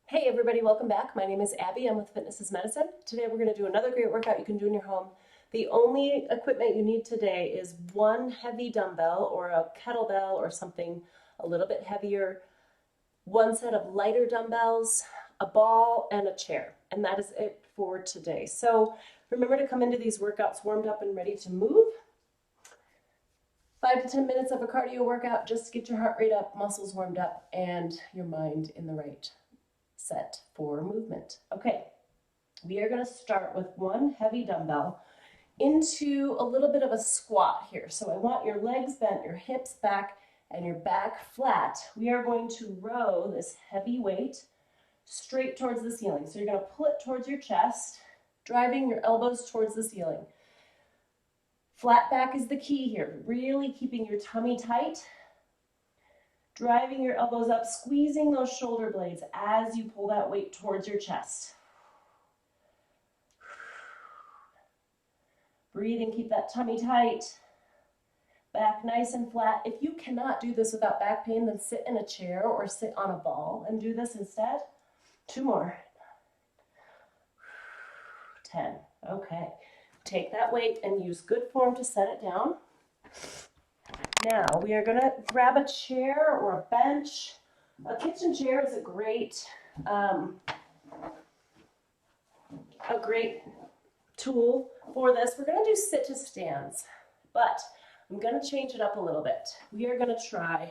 Hey everybody, welcome back. My name is Abby. I'm with Fitness is Medicine. Today we're going to do another great workout you can do in your home. The only equipment you need today is one heavy dumbbell or a kettlebell or something a little bit heavier, one set of lighter dumbbells, a ball, and a chair. And that is it for today. So remember to come into these workouts warmed up and ready to move. 5 to 10 minutes of a cardio workout just to get your heart rate up, muscles warmed up, and your mind in the right set for movement. Okay, we are going to start with one heavy dumbbell into a little bit of a squat here. So I want your legs bent, your hips back, and your back flat. We are going to row this heavy weight straight towards the ceiling. So you're going to pull it towards your chest, driving your elbows towards the ceiling. Flat back is the key here, really keeping your tummy tight. Driving your elbows up, squeezing those shoulder blades as you pull that weight towards your chest. Breathe and keep that tummy tight. Back nice and flat. If you cannot do this without back pain, then sit in a chair or sit on a ball and do this instead. 2 more. 10. Okay. Take that weight and use good form to set it down. Now we are going to grab a chair or a bench. A kitchen chair is a great tool for this. We're going to do sit to stands, but I'm going to change it up a little bit. We are going to try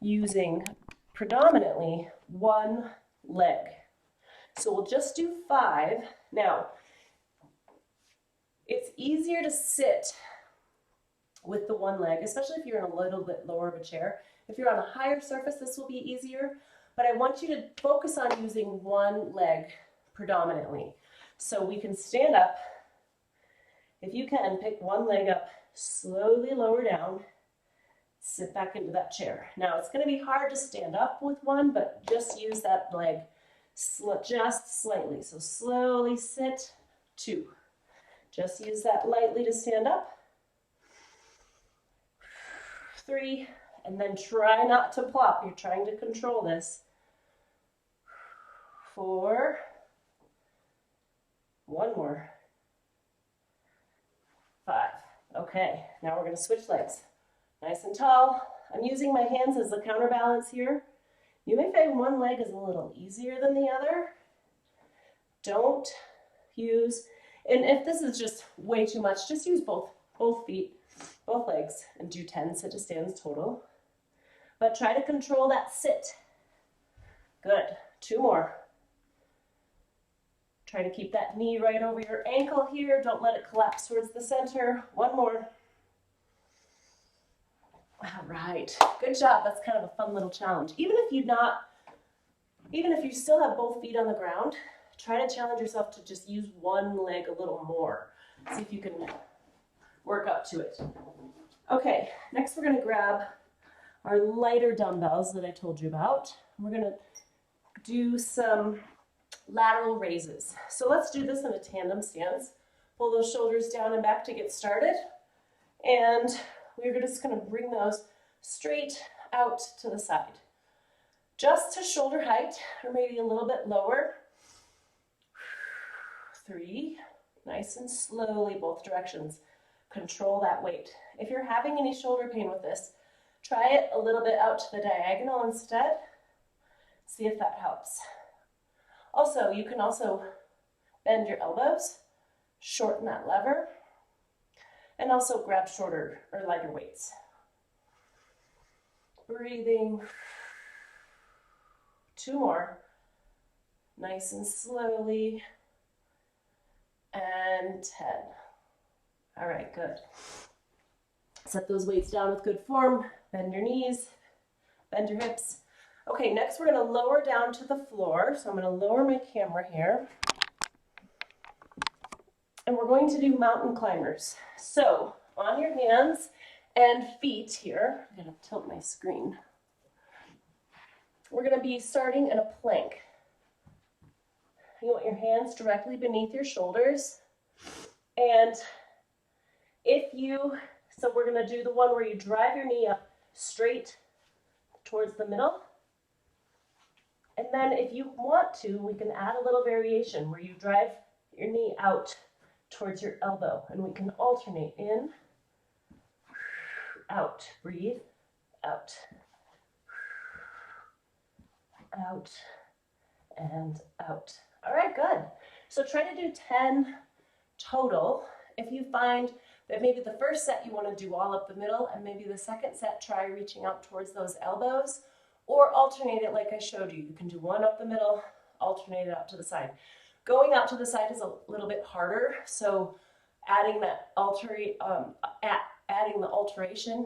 using predominantly one leg. So we'll just do 5. Now, it's easier to sit with the one leg, especially if you're in a little bit lower of a chair. If you're on a higher surface, this will be easier, but I want you to focus on using one leg predominantly. So we can stand up. If you can, pick one leg up, slowly lower down, sit back into that chair. Now it's going to be hard to stand up with one, but just use that leg just slightly. So slowly sit, 2. Just use that lightly to stand up. 3, and then try not to plop. You're trying to control this. 4, 1 more. 5. Okay, now we're going to switch legs. Nice and tall. I'm using my hands as the counterbalance here. You may find one leg is a little easier than the other. Don't use, and if this is just way too much, just use both feet, both legs, and do 10 sit to stands total. But try to control that sit. Good. 2 more. Try to keep that knee right over your ankle here. Don't let it collapse towards the center. 1 more. All right. Good job. That's kind of a fun little challenge. Even if you still have both feet on the ground, try to challenge yourself to just use one leg a little more. See if you can work up to it. Okay, next we're going to grab our lighter dumbbells that I told you about. We're going to do some lateral raises. So let's do this in a tandem stance. Pull those shoulders down and back to get started. And we're just going to bring those straight out to the side. Just to shoulder height, or maybe a little bit lower. 3, nice and slowly, both directions. Control that weight. If you're having any shoulder pain with this, try it a little bit out to the diagonal instead. See if that helps. Also, you can also bend your elbows, shorten that lever, and also grab shorter or lighter weights. Breathing. 2 more. Nice and slowly. And 10. All right, good. Set those weights down with good form. Bend your knees, bend your hips. Okay, next we're going to lower down to the floor. So I'm going to lower my camera here. And we're going to do mountain climbers. So on your hands and feet here, I'm going to tilt my screen. We're going to be starting in a plank. You want your hands directly beneath your shoulders. And so we're going to do the one where you drive your knee up straight towards the middle. And then if you want to, we can add a little variation where you drive your knee out towards your elbow, and we can alternate in, out, breathe, out, out, and out. All right, good. So try to do 10 total. If you find that maybe the first set you want to do all up the middle, and maybe the second set try reaching out towards those elbows, or alternate it like I showed you. You can do one up the middle, alternate it out to the side. Going out to the side is a little bit harder, so adding that adding the alteration,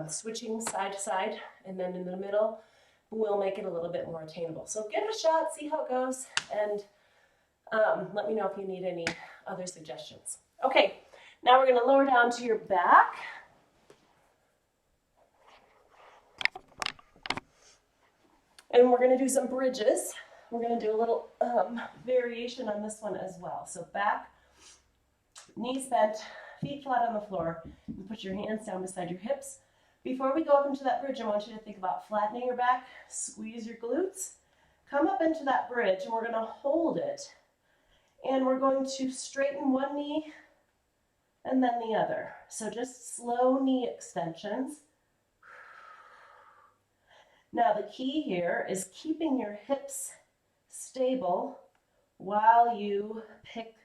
switching side to side and then in the middle will make it a little bit more attainable. So give it a shot, see how it goes, and let me know if you need any other suggestions. Okay, now we're going to lower down to your back. And we're going to do some bridges. We're going to do a little variation on this one as well. So back, knees bent, feet flat on the floor, and put your hands down beside your hips. Before we go up into that bridge, I want you to think about flattening your back, squeeze your glutes, come up into that bridge, and we're going to hold it. And we're going to straighten one knee and then the other. So just slow knee extensions. Now the key here is keeping your hips stable while you pick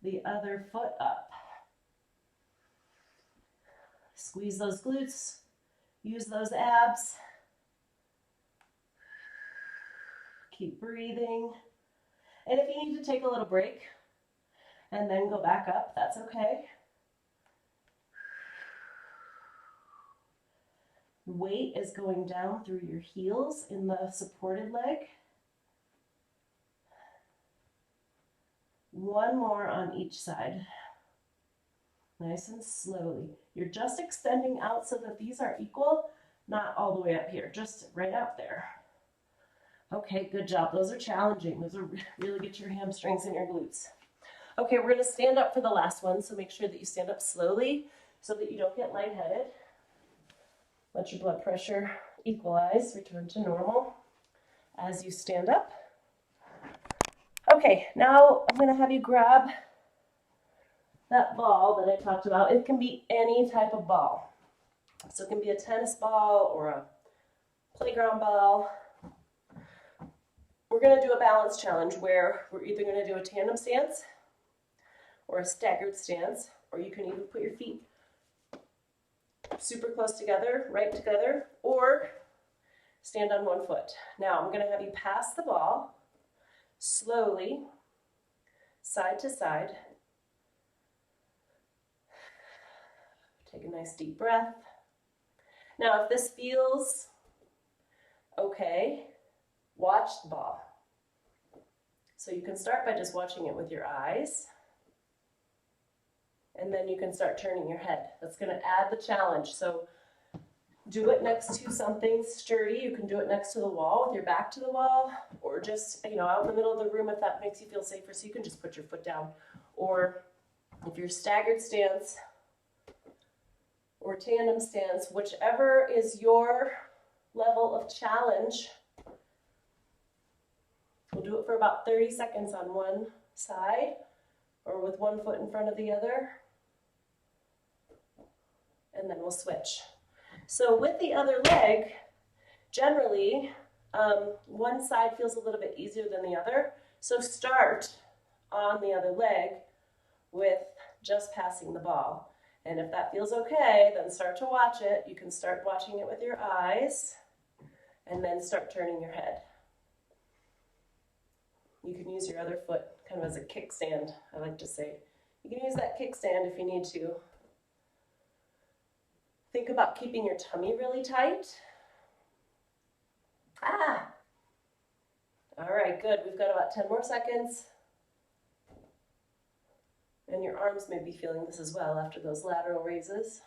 the other foot up. Squeeze those glutes, use those abs. Keep breathing. And if you need to take a little break and then go back up, that's okay. Weight is going down through your heels in the supported leg. One more on each side. Nice and slowly. You're just extending out so that these are equal, not all the way up here, just right out there. Okay, good job. Those are challenging. Those are really get your hamstrings and your glutes. Okay, we're going to stand up for the last one, so make sure that you stand up slowly so that you don't get lightheaded. Let your blood pressure equalize, return to normal as you stand up. Okay, now I'm going to have you grab that ball that I talked about. It can be any type of ball. So it can be a tennis ball or a playground ball. We're going to do a balance challenge where we're either going to do a tandem stance or a staggered stance, or you can even put your feet super close together, right together, or stand on one foot. Now I'm going to have you pass the ball slowly, side to side. Take a nice deep breath. Now if this feels okay, watch the ball. So you can start by just watching it with your eyes. And then you can start turning your head. That's going to add the challenge. So do it next to something sturdy. You can do it next to the wall with your back to the wall, or just, out in the middle of the room if that makes you feel safer. So you can just put your foot down. Or if you're staggered stance or tandem stance, whichever is your level of challenge, we'll do it for about 30 seconds on one side or with one foot in front of the other. And then we'll switch. So with the other leg, generally, one side feels a little bit easier than the other. So start on the other leg with just passing the ball. And if that feels okay, then start to watch it. You can start watching it with your eyes and then start turning your head. You can use your other foot kind of as a kickstand, I like to say. You can use that kickstand if you need to. Think about keeping your tummy really tight. All right, good. We've got about 10 more seconds. And your arms may be feeling this as well after those lateral raises.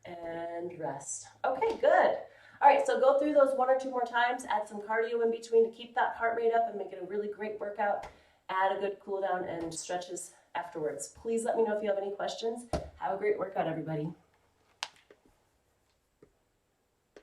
And rest. Okay, good. All right, so go through those 1 or 2 more times. Add some cardio in between to keep that heart rate up and make it a really great workout. Add a good cool down and stretches afterwards. Please let me know if you have any questions. Have a great workout, everybody.